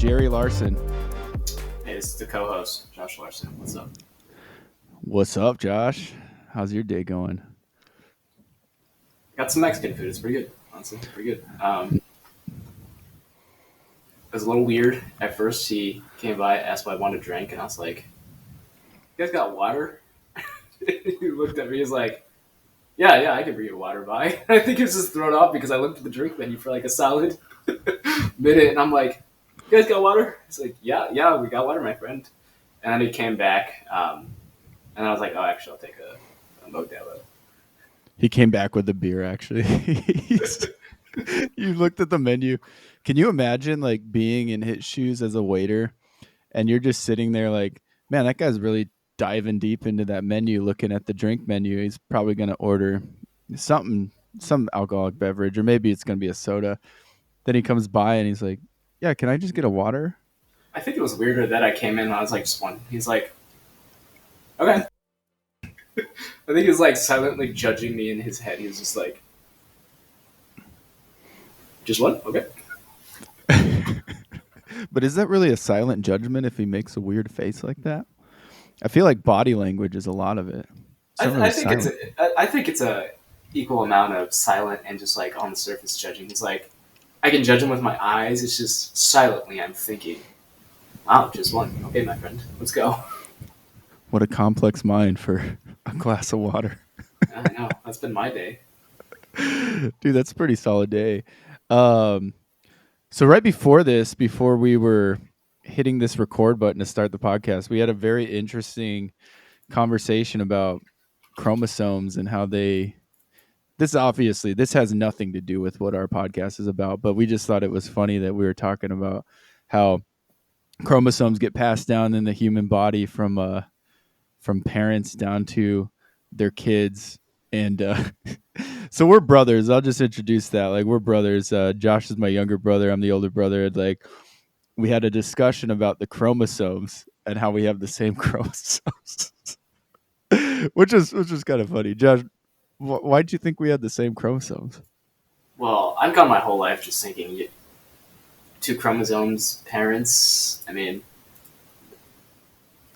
Jerry Larson. Hey, this is the co-host, Josh Larson. What's up? What's up, Josh? How's your day going? Got some Mexican food. It's pretty good, honestly. Pretty good. It was a little weird at first. He came by, asked what I wanted to drink, and I was like, "You guys got water?" He looked at me. He's like, "Yeah, I can bring you water by." I think he was just thrown off because I looked at the drink menu for like a solid minute, and I'm like, "You guys got water?" He's like, "Yeah, we got water, my friend." And then he came back, and I was like, "Oh, actually, I'll take a Modelo." He came back with the beer, actually. You looked at the menu. Can you imagine like being in his shoes as a waiter and you're just sitting there like, man, that guy's really diving deep into that menu, looking at the drink menu. He's probably going to order some alcoholic beverage, or maybe it's going to be a soda. Then he comes by and he's like, yeah, can I just get a water? I think it was weirder that I came in and I was like, just one. He's like, okay. I think he was like silently judging me in his head. He was just like, just one? Okay. But is that really a silent judgment if he makes a weird face like that? I feel like body language is a lot of it. I think it's a equal amount of silent and just like on the surface judging. He's like, I can judge him with my eyes. It's just silently I'm thinking, wow, just one. Okay, my friend, let's go. What a complex mind for a glass of water. I know. That's been my day. Dude, that's a pretty solid day. So right before this, before we were hitting this record button to start the podcast, we had a very interesting conversation about chromosomes and how this has nothing to do with what our podcast is about, but we just thought it was funny that we were talking about how chromosomes get passed down in the human body from parents down to their kids. And so we're brothers. I'll just introduce that. Like, we're brothers. Josh is my younger brother. I'm the older brother. Like, we had a discussion about the chromosomes and how we have the same chromosomes, which is kind of funny. Josh, why'd you think we had the same chromosomes? Well, I've gone my whole life just thinking two chromosomes, parents. I mean,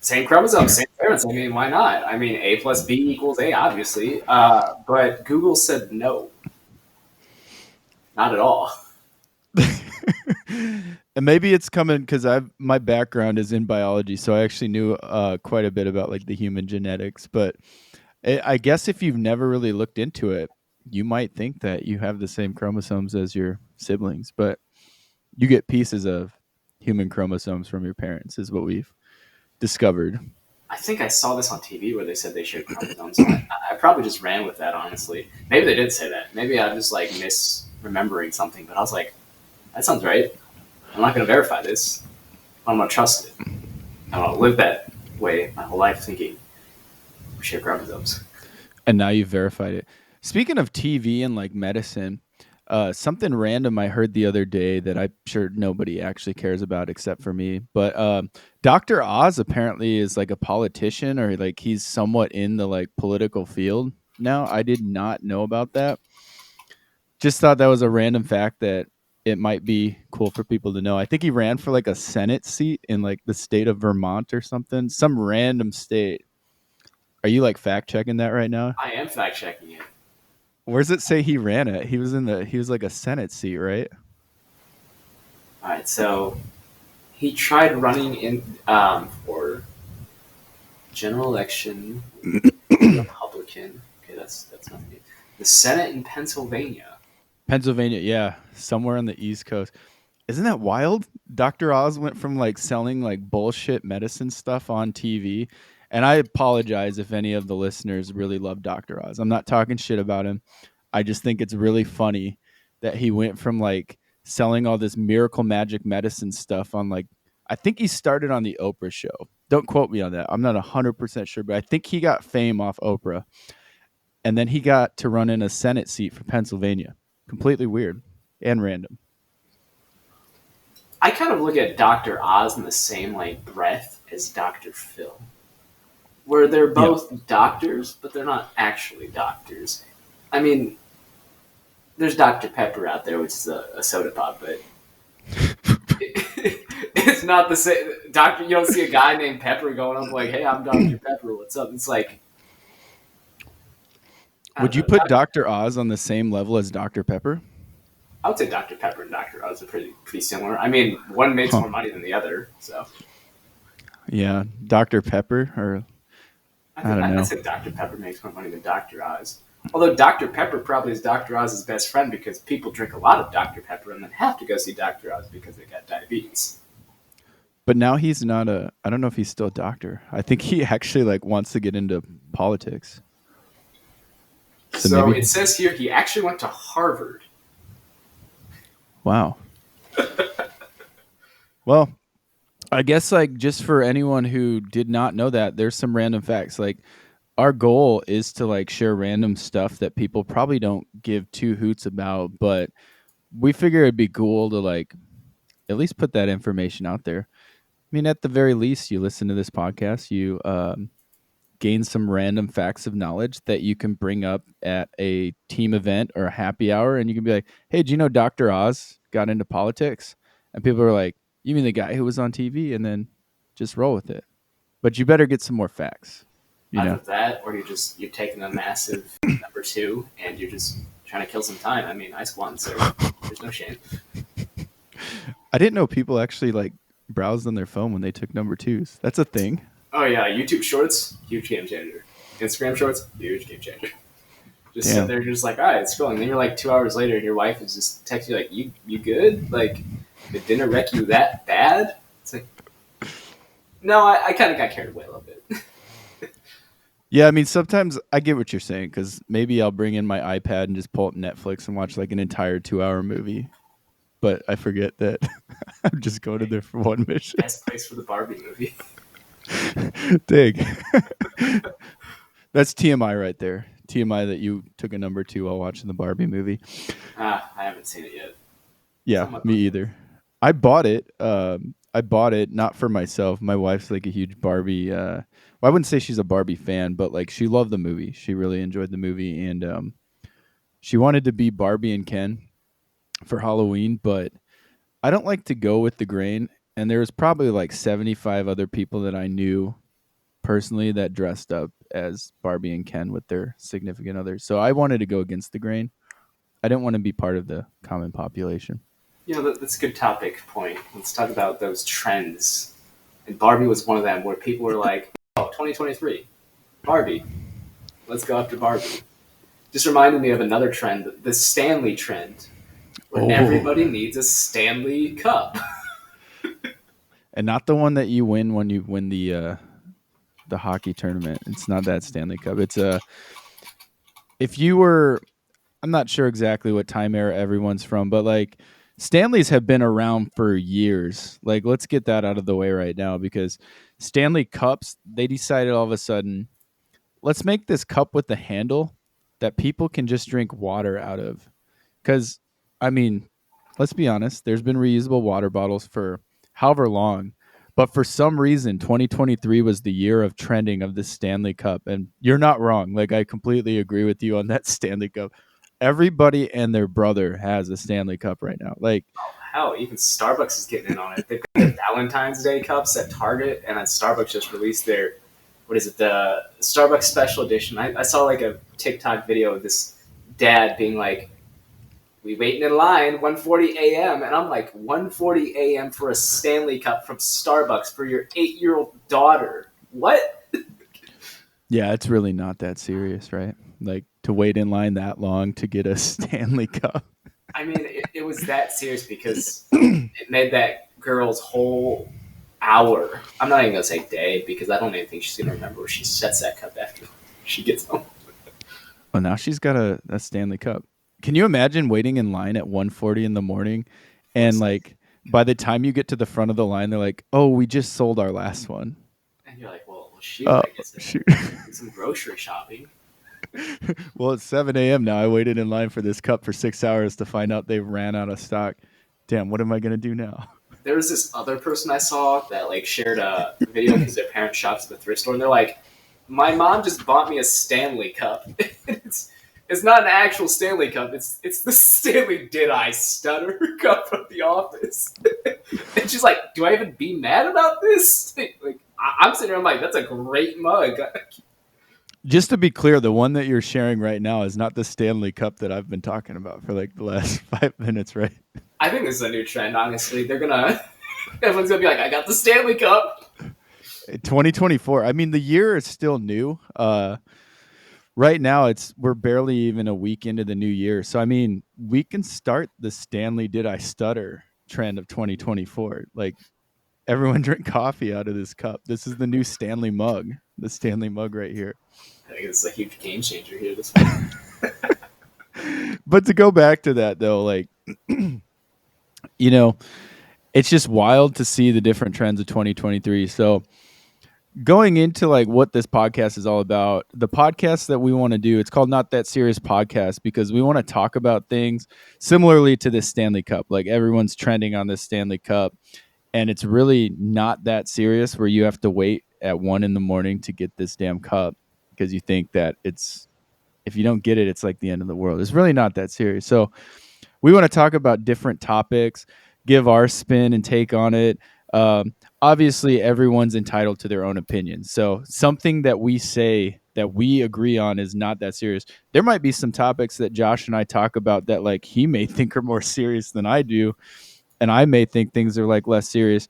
same chromosomes, same parents. I mean, why not? I mean, A plus B equals A, obviously. But Google said no. Not at all. And maybe it's coming because my background is in biology, so I actually knew quite a bit about like the human genetics. But I guess if you've never really looked into it, you might think that you have the same chromosomes as your siblings, but you get pieces of human chromosomes from your parents, is what we've discovered. I think I saw this on TV where they said they shared chromosomes. I probably just ran with that, honestly. Maybe they did say that. Maybe I'm just like misremembering something, but I was like, that sounds right. I'm not going to verify this. I'm going to trust it. I'm going to live that way my whole life thinking we share chromosomes. And now you've verified it. Speaking of TV and like medicine, something random I heard the other day that I'm sure nobody actually cares about except for me. But Dr. Oz apparently is like a politician, or like he's somewhat in the like political field now. I did not know about that. Just thought that was a random fact that it might be cool for people to know. I think he ran for like a Senate seat in like the state of Vermont or something, some random state. Are you like fact checking that right now? I am fact checking it. Where does it say he ran it? He was like a Senate seat, right? All right, so he tried running in for general election, Republican. Okay, that's nothing. The Senate in Pennsylvania. Pennsylvania, yeah, somewhere on the East Coast. Isn't that wild? Dr. Oz went from like selling like bullshit medicine stuff on TV. And I apologize if any of the listeners really love Dr. Oz. I'm not talking shit about him. I just think it's really funny that he went from like selling all this miracle magic medicine stuff on like, I think he started on the Oprah show. Don't quote me on that. I'm not 100% sure, but I think he got fame off Oprah. And then he got to run in a Senate seat for Pennsylvania. Completely weird and random. I kind of look at Dr. Oz in the same like breath as Dr. Phil, where they're both doctors, but they're not actually doctors. I mean, there's Dr. Pepper out there, which is a soda pop, but It's not the same. Doctor, you don't see a guy named Pepper going up like, "Hey, I'm Dr. Pepper. What's up?" It's like, I don't Would you know. put Dr. Oz on the same level as Dr. Pepper? I would say Dr. Pepper and Dr. Oz are pretty similar. I mean, one makes Huh. more money than the other, so Yeah, Dr. Pepper, or I don't I know. said Dr. Pepper makes more money than Dr. Oz. Although Dr. Pepper probably is Dr. Oz's best friend because people drink a lot of Dr. Pepper and then have to go see Dr. Oz because they got diabetes. But now he's not a. I don't know if he's still a doctor. I think he actually like wants to get into politics. So So maybe. it says here he actually went to Harvard. Wow. Well, I guess like just for anyone who did not know that, there's some random facts. Like our goal is to like share random stuff that people probably don't give two hoots about, but we figure it'd be cool to like at least put that information out there. I mean, at the very least, you listen to this podcast, you gain some random facts of knowledge that you can bring up at a team event or a happy hour, and you can be like, "Hey, do you know Dr. Oz got into politics?" And people are like, "You mean the guy who was on TV?" And then just roll with it. But you better get some more facts. You Either know, that or you're taking a massive number two and you're just trying to kill some time. I mean, ice one, so there's no shame. I didn't know people actually like browsed on their phone when they took number twos. That's a thing. Oh yeah, YouTube Shorts, huge game changer. Instagram Shorts, huge game changer. Just sit Damn. there, just like, all right, scrolling. Then you're like 2 hours later, and your wife is just texting you like, "You good? Like, did dinner wreck you that bad?" It's like, no, I kind of got carried away a little bit. Yeah, I mean, sometimes I get what you're saying because maybe I'll bring in my iPad and just pull up Netflix and watch like an entire 2 hour movie. But I forget that I'm just going to there for one mission. Best place for the Barbie movie. Dig. That's TMI right there. TMI that you took a number two while watching the Barbie movie. I haven't seen it yet. Yeah, me either. I bought it. I bought it not for myself. My wife's like a huge Barbie. Well, I wouldn't say she's a Barbie fan, but like she loved the movie. She really enjoyed the movie, and she wanted to be Barbie and Ken for Halloween. But I don't like to go with the grain. And there was probably like 75 other people that I knew personally that dressed up as Barbie and Ken with their significant others. So I wanted to go against the grain. I didn't want to be part of the common population. You know, that's a good topic point. Let's talk about those trends. And Barbie was one of them where people were like, "Oh, 2023, Barbie, let's go after Barbie." Just reminded me of another trend, the Stanley trend, where everybody needs a Stanley Cup. And not the one that you win when you win the hockey tournament. It's not that Stanley Cup. It's a if you were I'm not sure exactly what time era everyone's from, but like Stanleys have been around for years. Like let's get that out of the way right now because Stanley Cups, they decided all of a sudden, let's make this cup with the handle that people can just drink water out of. Cuz I mean, let's be honest, there's been reusable water bottles for however long. But for some reason, 2023 was the year of trending of the Stanley Cup. And you're not wrong. Like, I completely agree with you on that Stanley Cup. Everybody and their brother has a Stanley Cup right now. Like, Hell, even Starbucks is getting in on it. They've got their Valentine's Day cups at Target, and then Starbucks just released their, what is it, the Starbucks Special Edition. I saw like a TikTok video of this dad being like, "We waiting in line 1:40 a.m." and I'm like, 1:40 a.m. for a Stanley Cup from Starbucks for your 8-year-old daughter. What? yeah, it's really not that serious, right? Like, to wait in line that long to get a Stanley Cup. I mean, it was that serious because it made that girl's whole hour. I'm not even gonna say day because I don't even think she's gonna remember where she sets that cup after she gets home. Well, now she's got a Stanley Cup. Can you imagine waiting in line at 1:40 in the morning and like by the time you get to the front of the line, they're like, "Oh, we just sold our last one." And you're like, well, shoot, Oh, I guess shoot. some grocery shopping. Well, it's 7 a.m. now. I waited in line for this cup for 6 hours to find out they ran out of stock. Damn, what am I going to do now? There was this other person I saw that like shared a video because their parent shops at the thrift store, and they're like, "My mom just bought me a Stanley Cup." it's It's not an actual Stanley Cup. It's the Stanley Did I Stutter Cup from The Office. And she's like, do I even be mad about this? Like, I'm sitting there, I'm like, that's a great mug. Just to be clear, the one that you're sharing right now is not the Stanley Cup that I've been talking about for like the last 5 minutes, right? I think this is a new trend, honestly. Everyone's gonna be like, I got the Stanley Cup. 2024. I mean, the year is still new. Right now we're barely even a week into the new year. So I mean, we can start the Stanley Did I Stutter trend of 2024. Like, everyone drink coffee out of this cup. This is the new Stanley mug. The Stanley mug right here. I think this is a huge game changer here this one. But to go back to that though, like, you know, it's just wild to see the different trends of 2023. So going into like what this podcast is all about, the podcast that we want to do, it's called Not That Serious Podcast, because we want to talk about things similarly to this Stanley Cup. Like, everyone's trending on this Stanley Cup, and it's really not that serious where you have to wait at 1 a.m. to get this damn cup because you think that if you don't get it, it's like the end of the world. It's really not that serious. So we want to talk about different topics, give our spin and take on it. Obviously, everyone's entitled to their own opinion. So something that we say that we agree on is not that serious. There might be some topics that Josh and I talk about that like he may think are more serious than I do, and I may think things are like less serious.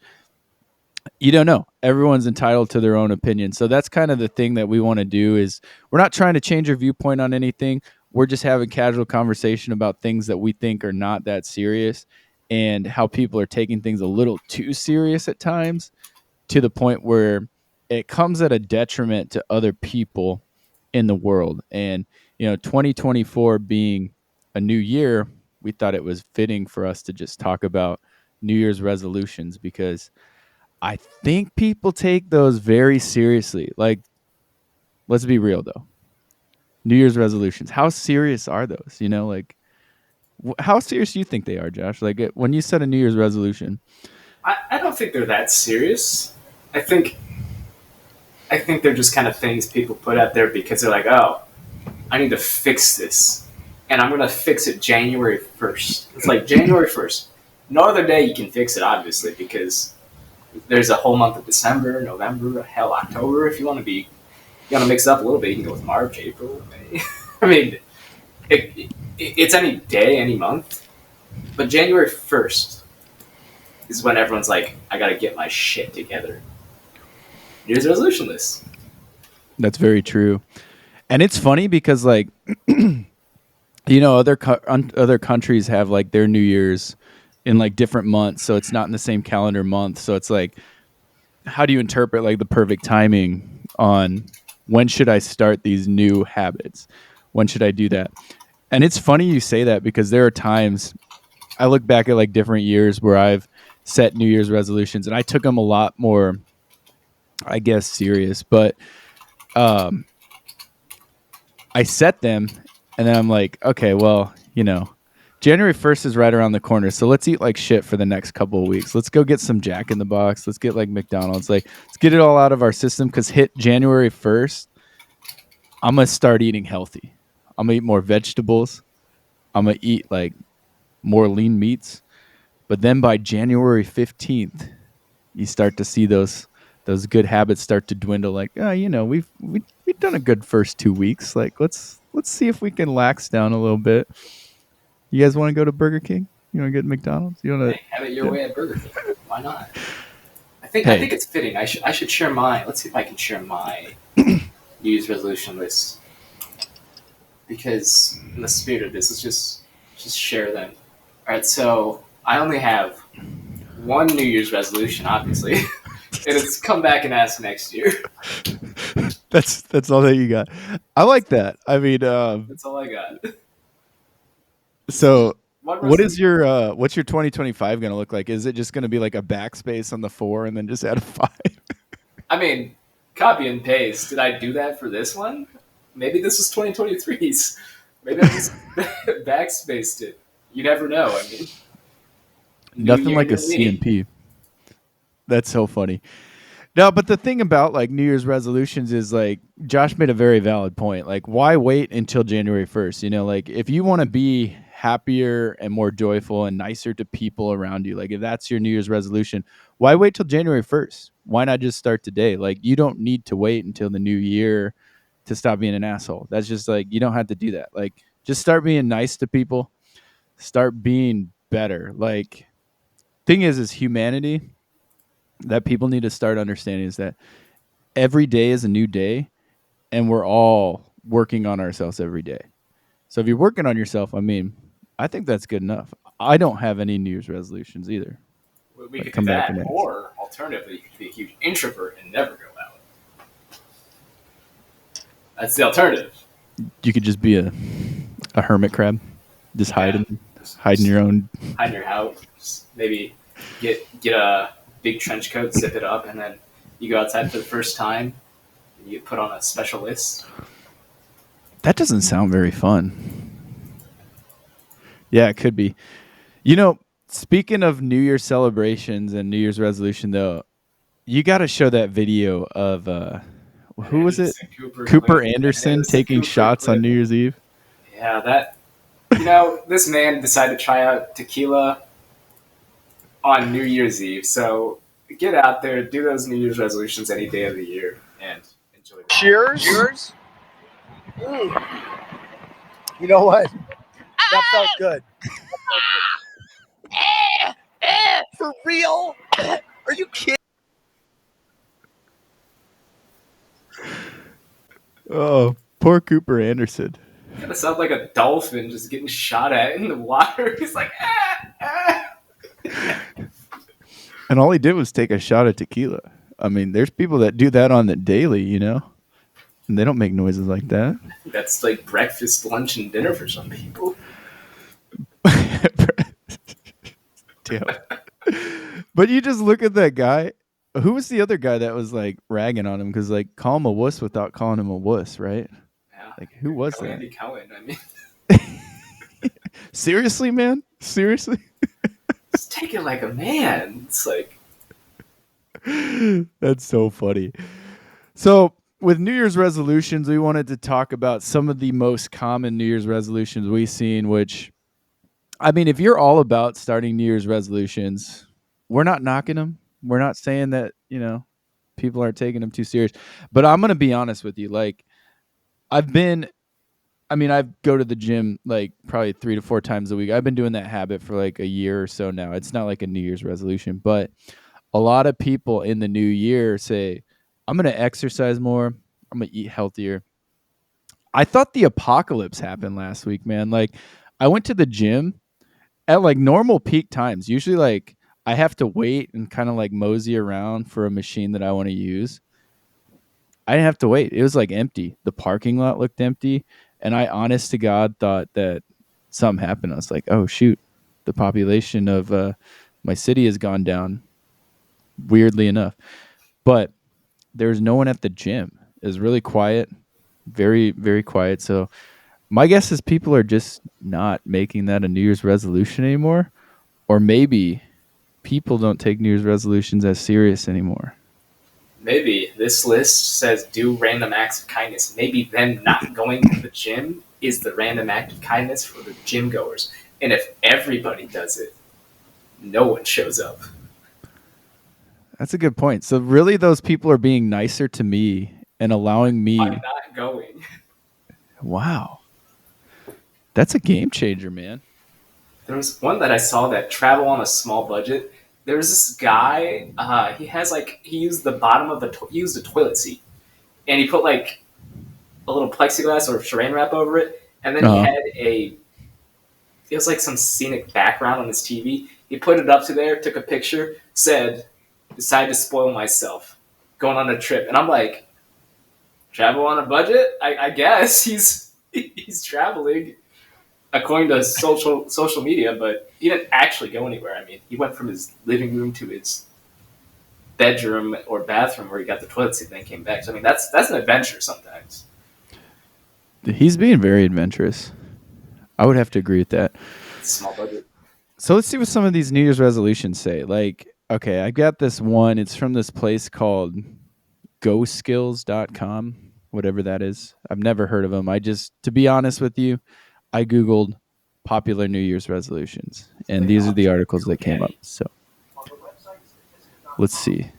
You don't know. Everyone's entitled to their own opinion. So that's kind of the thing that we want to do. Is we're not trying to change our viewpoint on anything. We're just having casual conversation about things that we think are not that serious, and how people are taking things a little too serious at times, to the point where it comes at a detriment to other people in the world. And, 2024 being a new year, we thought it was fitting for us to just talk about New Year's resolutions, because I think people take those very seriously. Like, let's be real though. New Year's resolutions, how serious are those? Like, how serious do you think they are, Josh? Like, when you set a New Year's resolution? I don't think they're that serious. I think they're just kind of things people put out there because they're like, oh, I need to fix this. And I'm going to fix it January 1st. It's like January 1st. No other day you can fix it, obviously, because there's a whole month of December, November, hell, October. If you want to mix it up a little bit, you can go with March, April, May. I mean, it's any day, any month. But January 1st is when everyone's like, I got to get my shit together. New Year's resolution list. That's very true. And it's funny because, like, other countries have like their New Year's in like different months, so it's not in the same calendar month. So it's like, how do you interpret like the perfect timing on when should I start these new habits? When should I do that? And it's funny you say that, because there are times I look back at like different years where I've set New Year's resolutions, and I took them a lot more, I guess, serious. But I set them, and then I'm like, okay, well, January 1st is right around the corner, so let's eat like shit for the next couple of weeks. Let's go get some Jack in the Box. Let's get like McDonald's. Like, let's get it all out of our system, because hit January 1st, I'm going to start eating healthy. I'm going to eat more vegetables. I'm going to eat like more lean meats. But then by January 15th, you start to see those good habits start to dwindle. Like, we've done a good first 2 weeks. Like, let's see if we can lax down a little bit. You guys want to go to Burger King? You want to get McDonald's? You want to have it your way at Burger King? Why not? I think it's fitting. I should share mine. Let's see if I can share my New Year's resolution list. Because in the spirit of this, let's just share them. All right, so I only have one New Year's resolution, obviously, and it's come back and ask next year. That's all that you got. I like that. I mean, that's all I got. So what's your 2025 going to look like? Is it just going to be like a backspace on the 4 and then just add a 5? I mean, copy and paste. Did I do that for this one? Maybe this is 2023's. Maybe I just backspaced it. You never know. I mean, nothing like a CMP. That's so funny. No, but the thing about like New Year's resolutions is like Josh made a very valid point. Like, why wait until January 1st? You know, like if you want to be happier and more joyful and nicer to people around you, like if that's your New Year's resolution, why wait till January 1st? Why not just start today? Like, you don't need to wait until the new year to stop being an asshole. That's just like, you don't have to do that. Like, just start being nice to people, start being better. Like, thing is humanity that people need to start understanding is that every day is a new day and we're all working on ourselves every day. So if you're working on yourself, I mean, I think that's good enough. I don't have any New Year's resolutions either. We Like, could do come back that, and ask. or alternatively, you could be a huge introvert and never go out. That's the alternative. You could just be a hermit crab, just Yeah, hide in your own. hide in your house. Maybe get a big trench coat, zip it up, and then you go outside for the first time. And you get put on a special list. That doesn't sound very fun. Yeah, it could be. You know, speaking of New Year's celebrations and New Year's resolution, though, you got to show that video of who was it? Anderson Cooper Cooper clip. Anderson Anderson taking Cooper shots on clip. New Year's Eve. Yeah, that. This man decided to try out tequila on New Year's Eve. So get out there, do those New Year's resolutions any day of the year, and enjoy them. Cheers. Cheers. You know what? That felt good. For real? Are you kidding? Oh, poor Cooper Anderson. Kind of sounds like a dolphin just getting shot at in the water. He's like, And all he did was take a shot of tequila. I mean, there's people that do that on the daily, you know, and they don't make noises like that. That's like breakfast, lunch, and dinner for some people. Damn. But you just look at that guy. Who was the other guy that was like ragging on him? Because like, call him a wuss without calling him a wuss, right? Yeah. Like, who was that? Andy Cohen. I mean, Seriously, man? Seriously? just take it like a man. It's like, That's so funny. So, with New Year's resolutions, we wanted to talk about some of the most common New Year's resolutions we've seen, which, I mean, if you're all about starting New Year's resolutions, we're not knocking them. We're not saying that, people aren't taking them too serious. But I'm going to be honest with you. Like, I go to the gym like probably 3 to 4 times a week. I've been doing that habit for like a year or so now. It's not like a New Year's resolution, but a lot of people in the new year say, I'm going to exercise more. I'm going to eat healthier. I thought the apocalypse happened last week, man. Like, I went to the gym at like normal peak times. Usually, like, I have to wait and kind of like mosey around for a machine that I want to use. I didn't have to wait. It was like empty. The parking lot looked empty. And I, honest to God, thought that something happened. I was like, oh, shoot. The population of my city has gone down, weirdly enough. But there's no one at the gym. It was really quiet, very, very quiet. So my guess is people are just not making that a New Year's resolution anymore. Or maybe people don't take New Year's resolutions as serious anymore. maybe this list says do random acts of kindness. Maybe them not going to the gym is the random act of kindness for the gym goers. And if everybody does it, no one shows up. That's a good point. So really those people are being nicer to me and allowing me. I'm not going. Wow. That's a game changer, man. There was one that I saw that travel on a small budget. There was this guy. He used the bottom of he used a toilet seat, and he put like a little plexiglass or saran wrap over it, and then he had it was like some scenic background on his TV. He put it up to there, took a picture, said, "Decided to spoil myself, going on a trip," and I'm like, travel on a budget? I guess he's traveling according to social media, but he didn't actually go anywhere. I mean, he went from his living room to his bedroom or bathroom where he got the toilet seat, and then came back. So I mean, that's an adventure sometimes. He's being very adventurous. I would have to agree with that. Small budget. So let's see what some of these New Year's resolutions say. Like, Okay, I got this one. It's from this place called goskills.com, whatever that is. I've never heard of them. To be honest with you, I Googled popular New Year's resolutions, and these are the articles that came up. So let's see.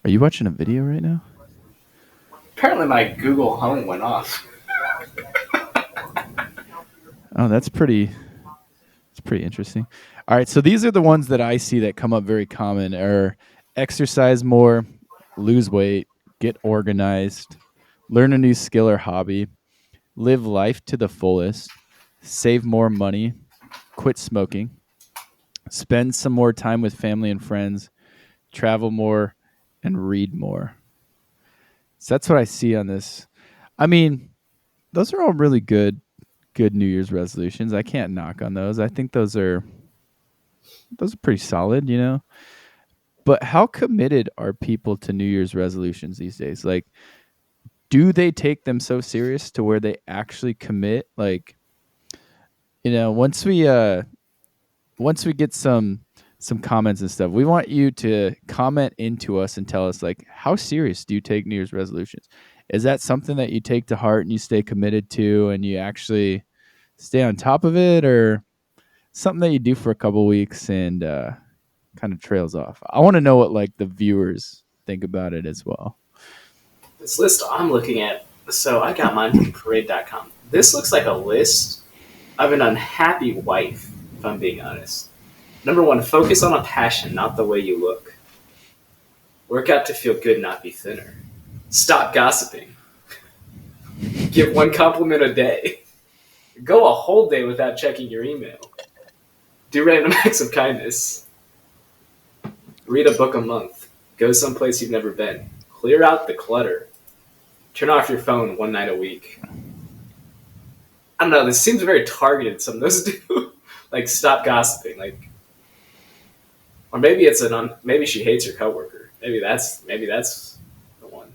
Are you watching a video right now? Apparently, my Google Home went off. Oh, that's pretty interesting. All right, so these are the ones that I see that come up very common are exercise more, lose weight, get organized, learn a new skill or hobby, live life to the fullest, save more money, quit smoking, spend some more time with family and friends, travel more, and read more. So that's what I see on this. I mean, those are all really good New Year's resolutions. I can't knock on those. I think those are pretty solid, you know. But how committed are people to New Year's resolutions these days? Like, do they take them so serious to where they actually commit? Like, you know, once we get some comments and stuff, we want you to comment into us and tell us, like, how serious do you take New Year's resolutions? Is that something that you take to heart and you stay committed to and you actually stay on top of it, or something that you do for a couple weeks and kind of trails off? I want to know what like the viewers think about it as well. This list I'm looking at, so I got mine from parade.com. This looks like a list of an unhappy wife, if I'm being honest. Number 1, focus on a passion, not the way you look. Work out to feel good, not be thinner. Stop gossiping. Give 1 compliment a day. Go a whole day without checking your email. Do random acts of kindness. Read a book a month. Go someplace you've never been. Clear out the clutter. Turn off your phone 1 night a week. I don't know, this seems very targeted, some of those do. Like, stop gossiping. Like, or maybe it's maybe she hates her coworker. Maybe that's the one.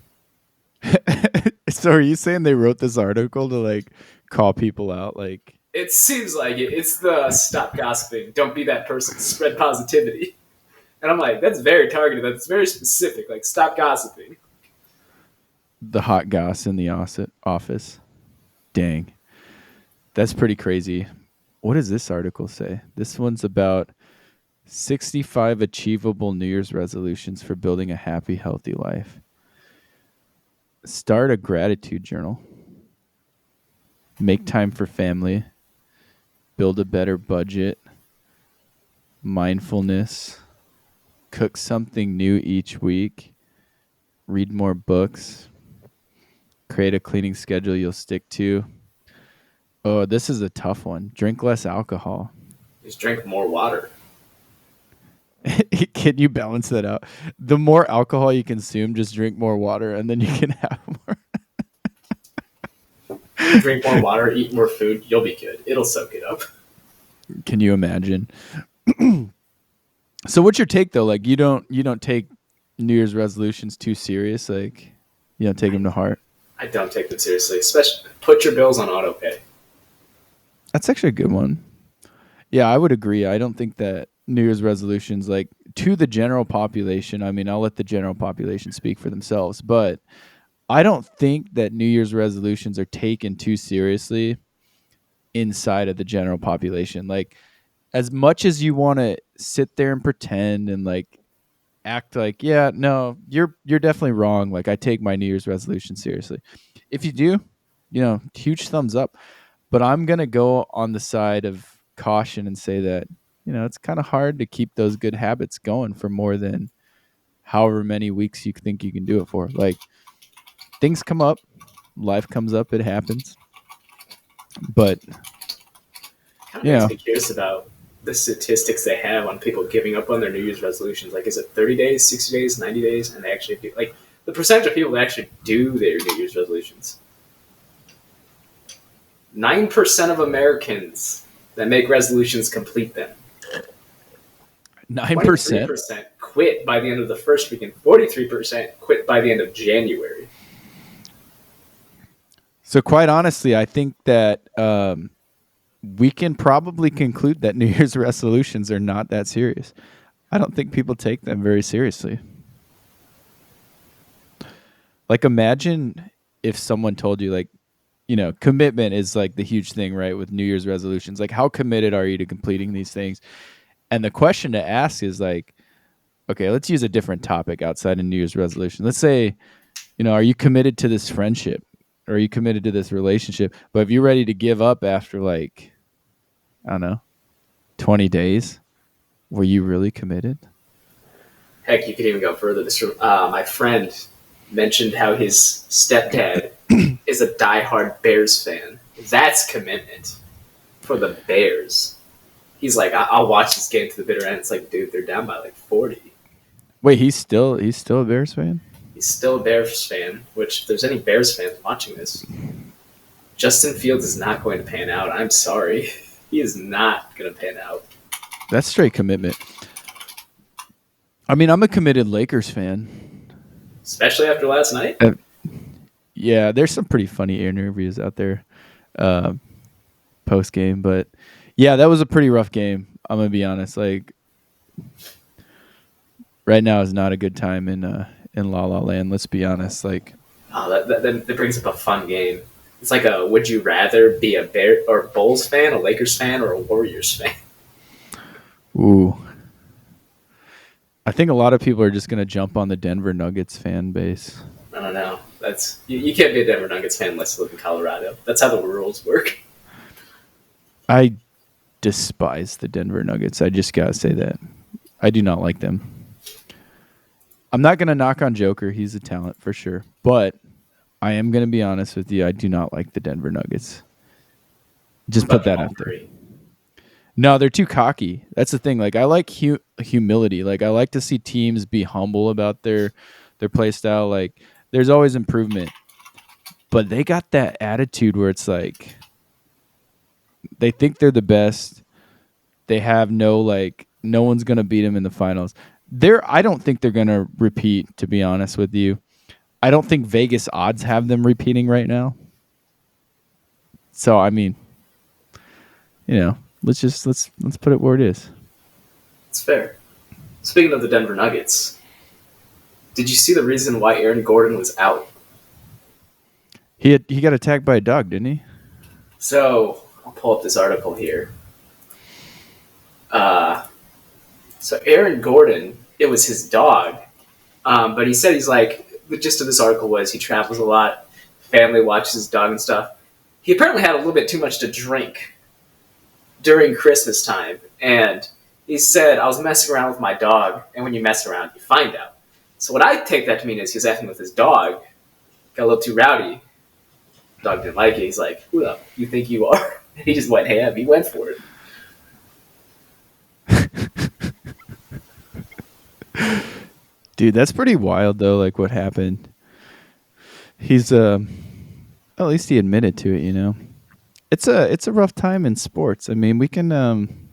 So are you saying they wrote this article to like call people out? Like, it seems like it. It's the stop gossiping. Don't be that person. Spread positivity. And I'm like, that's very targeted. That's very specific. Like, stop gossiping. The hot goss in the office. Dang. That's pretty crazy. What does this article say? This one's about 65 achievable New Year's resolutions for building a happy, healthy life. Start a gratitude journal. Make time for family. Build a better budget. Mindfulness. Cook something new each week. Read more books. Create a cleaning schedule you'll stick to. Oh, this is a tough one. Drink less alcohol. Just drink more water. Can you balance that out? The more alcohol you consume, just drink more water, and then you can have more. Drink more water, eat more food, you'll be good. It'll soak it up. Can you imagine? So what's your take though? Like, you don't take New Year's resolutions too serious? Like, you don't take them to heart? I don't take them seriously. Especially put your bills on auto pay. That's actually a good one. Yeah, I would agree. I don't think that New Year's resolutions, like, to the general population, I mean, I'll let the general population speak for themselves, but I don't think that New Year's resolutions are taken too seriously inside of the general population. Like, as much as you want to sit there and pretend and like act like, yeah, no, you're definitely wrong. Like, I take my New Year's resolution seriously. If you do, you know, huge thumbs up. But I'm going to go on the side of caution and say that, you know, it's kind of hard to keep those good habits going for more than however many weeks you think you can do it for. Like, things come up, life comes up, it happens. But Kind of makes me curious about the statistics they have on people giving up on their New Year's resolutions. Like, is it 30 days, 60 days, 90 days? And they actually do, like, the percentage of people that actually do their New Year's resolutions. 9% of Americans that make resolutions complete them. 9%? 23% quit by the end of the first week, and 43% quit by the end of January. So quite honestly, I think that we can probably conclude that New Year's resolutions are not that serious. I don't think people take them very seriously. Like, imagine if someone told you, like, commitment is like the huge thing, right? With New Year's resolutions, like, how committed are you to completing these things? And the question to ask is like, okay, let's use a different topic outside of New Year's resolution. Let's say, are you committed to this friendship? Or are you committed to this relationship? But if you're ready to give up after, like, I don't know, 20 days, were you really committed? Heck, you could even go further. My friend mentioned how his stepdad is a diehard Bears fan. That's commitment for the Bears. He's like, I'll watch this game to the bitter end. It's like, dude, they're down by like 40. Wait, he's still a Bears fan? He's still a Bears fan, which if there's any Bears fans watching this, Justin Fields is not going to pan out. I'm sorry. He is not going to pan out. That's straight commitment. I mean, I'm a committed Lakers fan. Especially after last night? Yeah, there's some pretty funny interviews out there post-game. But, yeah, that was a pretty rough game. I'm going to be honest. Like, right now is not a good time in La La Land. Let's be honest. Like, that brings up a fun game. It's like a would you rather be a Bear or Bulls fan, a Lakers fan, or a Warriors fan? Ooh. I think a lot of people are just going to jump on the Denver Nuggets fan base. I don't know. That's you can't be a Denver Nuggets fan unless you live in Colorado. That's how the rules work. I despise the Denver Nuggets. I just got to say that. I do not like them. I'm not going to knock on Joker. He's a talent for sure. But I am going to be honest with you. I do not like the Denver Nuggets. Just put that out there. No, they're too cocky. That's the thing. Like, I like humility. Like, I like to see teams be humble about their play style. Like, there's always improvement. But they got that attitude where it's like they think they're the best. They have no one's going to beat them in the finals. I don't think they're going to repeat, to be honest with you. I don't think Vegas odds have them repeating right now. So, I mean, let's put it where it is. It's fair. Speaking of the Denver Nuggets, did you see the reason why Aaron Gordon was out? He got attacked by a dog, didn't he? So I'll pull up this article here. So Aaron Gordon, it was his dog, but he said the gist of this article was he travels a lot, family watches his dog and stuff. He apparently had a little bit too much to drink during Christmas time, and he said, I was messing around with my dog, and when you mess around, you find out. So what I take that to mean is he was acting with his dog, got a little too rowdy. Dog didn't like it. He's like, who the you think you are? And he just went ham. He went for it. Dude, that's pretty wild though, like what happened. He's at least he admitted to it, It's a rough time in sports. I mean, we can that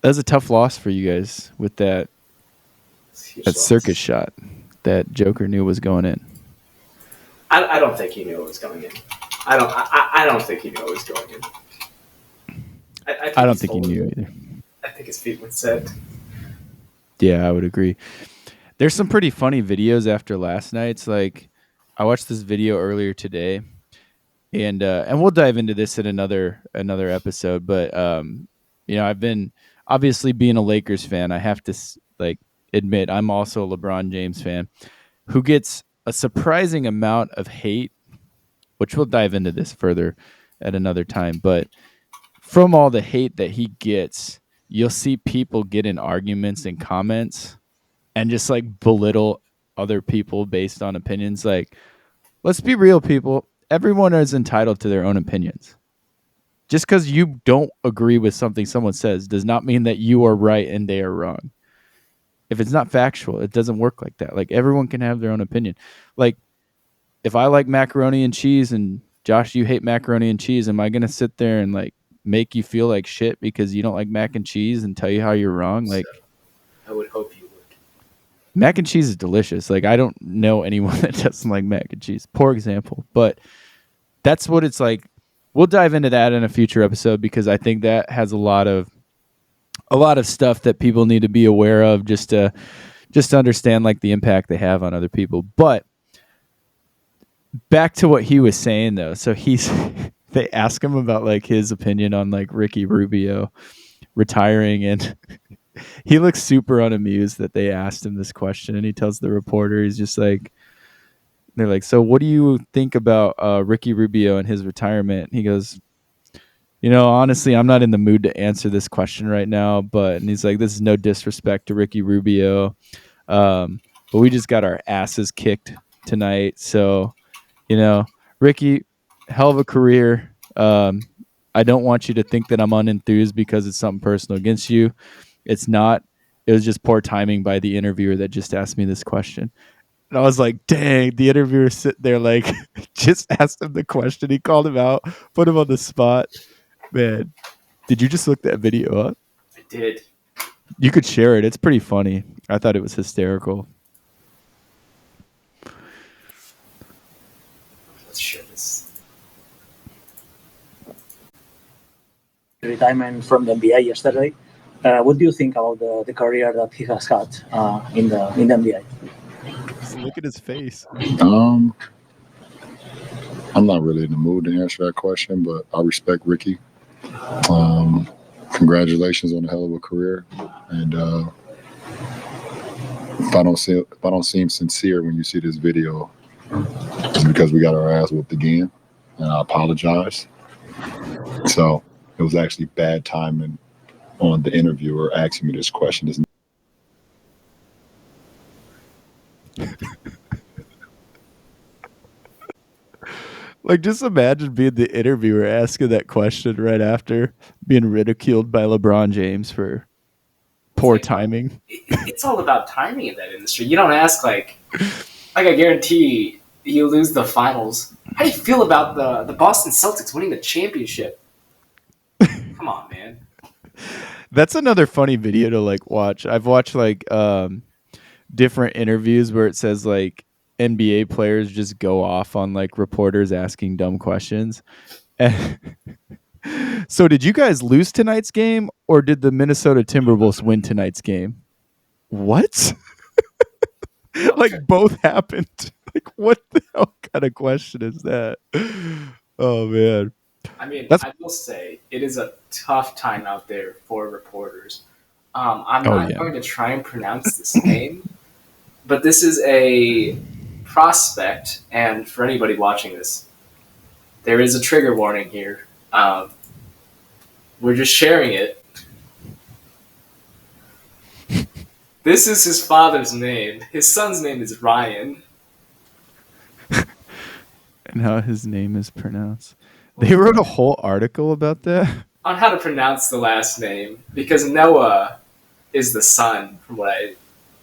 was a tough loss for you guys with that circus shot that Joker knew was going in. I don't think he knew it was going in. I don't think he knew it was going in. I don't think he knew either. I think his feet were set. Yeah, I would agree. There's some pretty funny videos after last night's. Like, I watched this video earlier today, and we'll dive into this in another episode. But I've been obviously being a Lakers fan. I have to admit I'm also a LeBron James fan, who gets a surprising amount of hate, which we'll dive into this further at another time. But from all the hate that he gets, you'll see people get in arguments and comments and just belittle other people based on opinions. Like, let's be real, people. Everyone is entitled to their own opinions. Just because you don't agree with something someone says does not mean that you are right and they are wrong. If it's not factual, it doesn't work like that. Like, everyone can have their own opinion. Like, if I like macaroni and cheese and Josh, you hate macaroni and cheese, am I going to sit there and make you feel like shit because you don't like mac and cheese and tell you how you're wrong? Like, I would hope you would. Mac and cheese is delicious. Like, I don't know anyone that doesn't like mac and cheese. Poor example. But that's what it's like. we'll dive into that in a future episode because I think that has a lot of stuff that people need to be aware of just to understand like the impact they have on other people. But back to what he was saying though. So they ask him about like his opinion on like Ricky Rubio retiring, and he looks super unamused that they asked him this question, and he tells the reporter, he's just like, they're like, so what do you think about Ricky Rubio and his retirement? And he goes, honestly, I'm not in the mood to answer this question right now, and he's like, this is no disrespect to Ricky Rubio, but we just got our asses kicked tonight. So, Ricky, hell of a career. I don't want you to think that I'm unenthused because it's something personal against you. It's not. It was just poor timing by the interviewer that just asked me this question. And I was like, dang, the interviewer sitting there like just asked him the question. He called him out, put him on the spot. Man, did you just look that video up? I did. You could share it. It's pretty funny. I thought it was hysterical. Let's share this. Retirement from the NBA yesterday. What do you think about the career that he has had in the NBA? Just look at his face. I'm not really in the mood to answer that question, but I respect Ricky. Congratulations on a hell of a career, and if I don't seem sincere when you see this video, it's because we got our ass whooped again, and I apologize. So it was actually bad timing on the interviewer asking me this question. Like, just imagine being the interviewer asking that question right after being ridiculed by LeBron James for poor timing. It's all about timing in that industry. You don't ask like I guarantee you lose the finals. How do you feel about the Boston Celtics winning the championship? Come on, man. That's another funny video to like watch. I've watched like different interviews where it says like NBA players just go off on like reporters asking dumb questions. So did you guys lose tonight's game or did the Minnesota Timberwolves win tonight's game? What? Like both happened. Like what the hell kind of question is that? Oh man. I mean, I will say it is a tough time out there for reporters. I'm not going to try and pronounce this name, but this is a prospect, and for anybody watching this, there is a trigger warning here. We're just sharing it. This is his father's name. His son's name is Ryan. And how his name is pronounced. They wrote a whole article about that? On how to pronounce the last name, because Noah is the son, from what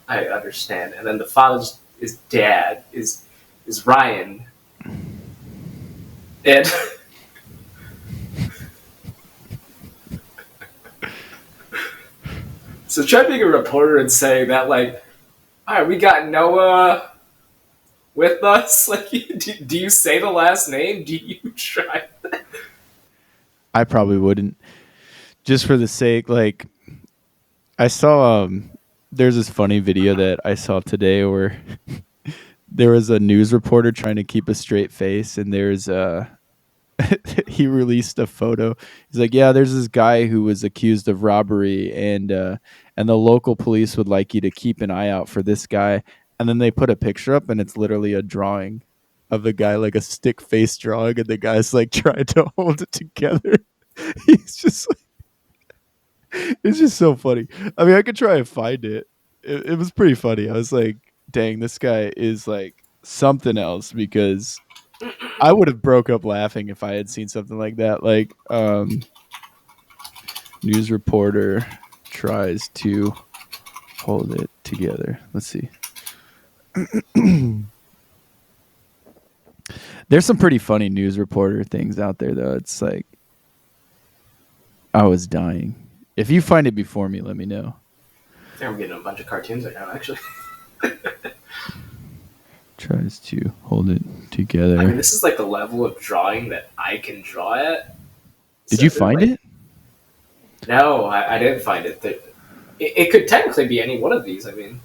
I understand, and then the father's dad is Ryan. And so try being a reporter and saying that, like, all right, we got Noah with us. Like, do you say the last name? Do you try that? I probably wouldn't. Just for the sake, like, I saw, there's this funny video that I saw today where there was a news reporter trying to keep a straight face, and there's he released a photo. He's like, yeah, there's this guy who was accused of robbery, and the local police would like you to keep an eye out for this guy. And then they put a picture up, and it's literally a drawing of the guy, like a stick face drawing, and the guy's like trying to hold it together. He's just like, it's just so funny. I mean, I could try and find it. It was pretty funny. I was like, dang, this guy is like something else, because I would have broke up laughing if I had seen something like that. Like, news reporter tries to hold it together. Let's see. There's some pretty funny news reporter things out there, though. It's like, I was dying. If you find it before me, let me know. I think I'm getting a bunch of cartoons right now, actually. tries to hold it together. I mean, this is like the level of drawing that I can draw at. Did So you they're find like- it? No, I didn't find it. It could technically be any one of these. I mean,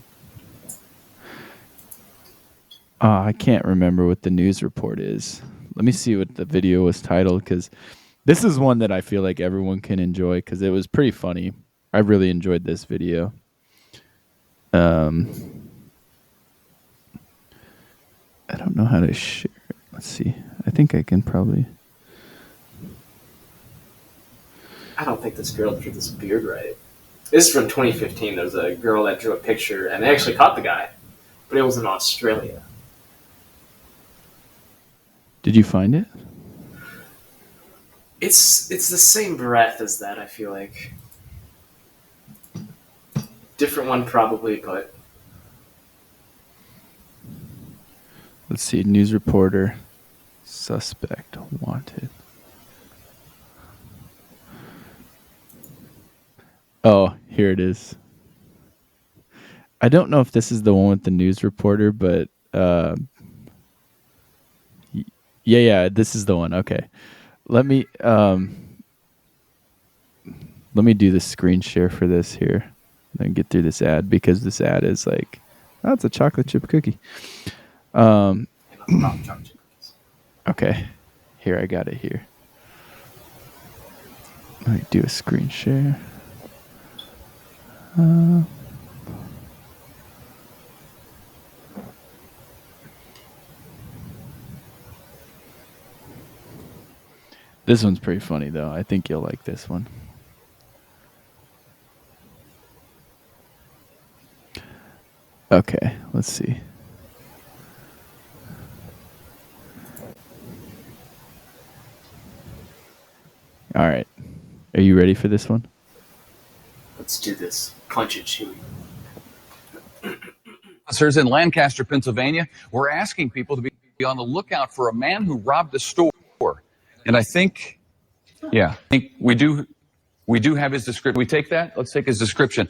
I can't remember what the news report is. Let me see what the video was titled, because this is one that I feel like everyone can enjoy because it was pretty funny. I really enjoyed this video. I don't know how to share it. Let's see. I think I can probably. I don't think this girl drew this beard right. This is from 2015. There was a girl that drew a picture, and they actually caught the guy, but it was in Australia. Did you find it? It's the same breath as that. I feel like different one probably, but Let's see. News reporter, suspect wanted. Oh, here it is. I don't know if this is the one with the news reporter, but yeah, this is the one. Okay. Let me do the screen share for this here. Then get through this ad, because this ad is like, oh, it's a chocolate chip cookie. Okay. Here, I got it here. Let me do a screen share. This one's pretty funny, though. I think you'll like this one. Okay, let's see. All right. Are you ready for this one? let's do this. Punch it, Chewy. Officers in Lancaster, Pennsylvania, we're asking people to be on the lookout for a man who robbed a store. And I think we do have his description. We take that? Let's take his description.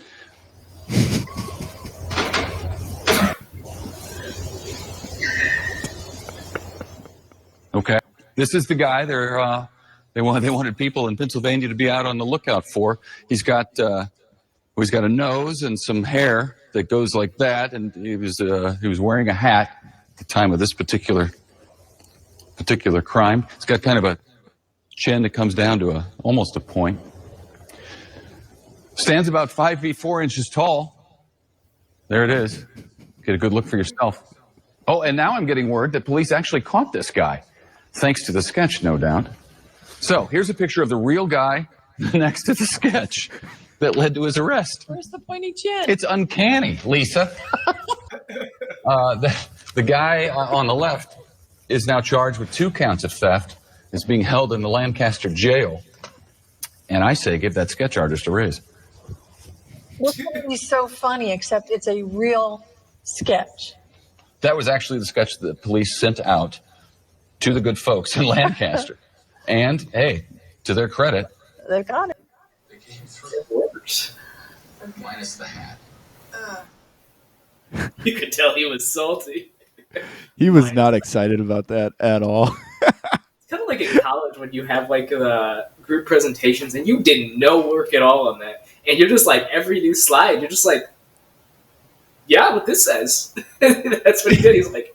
Okay. This is the guy they wanted people in Pennsylvania to be out on the lookout for. He's got a nose and some hair that goes like that, and he was wearing a hat at the time of this particular crime. It's got kind of a chin that comes down to almost a point. Stands about 5 feet 4 inches tall. There it is. Get a good look for yourself. Oh, and now I'm getting word that police actually caught this guy, thanks to the sketch, no doubt. So here's a picture of the real guy next to the sketch that led to his arrest. Where's the pointy chin? It's uncanny, Lisa. The guy on the left is now charged with 2 counts of theft, is being held in the Lancaster jail. And I say give that sketch artist a raise. What's going to be so funny, except it's a real sketch? That was actually the sketch that police sent out to the good folks in Lancaster. And, hey, to their credit, They've got it. minus the hat. You could tell he was salty. He was not excited about that at all. It's kind of like in college when you have like group presentations and you did no work at all on that, and you're just like every new slide, you're just like, yeah, what this says. That's what he did. He's like,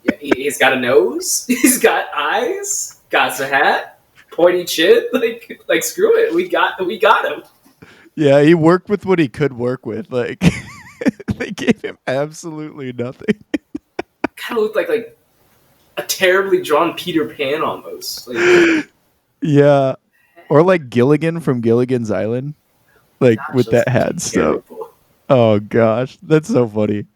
yeah, he's got a nose, he's got eyes, got a hat, pointy chin. Like screw it, we got him. Yeah, he worked with what he could work with. Like, they gave him absolutely nothing. Kind of looked like a terribly drawn Peter Pan almost. Like, Yeah. Or like Gilligan from Gilligan's Island. Like, gosh, with that hat and stuff. terrible. Oh, gosh. That's so funny.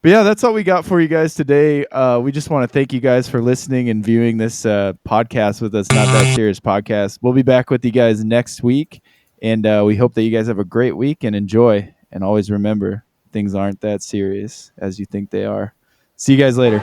But yeah, that's all we got for you guys today. We just want to thank you guys for listening and viewing this podcast with us, Not That Serious podcast. We'll be back with you guys next week. And we hope that you guys have a great week and enjoy. And always remember, things aren't that serious as you think they are. See you guys later.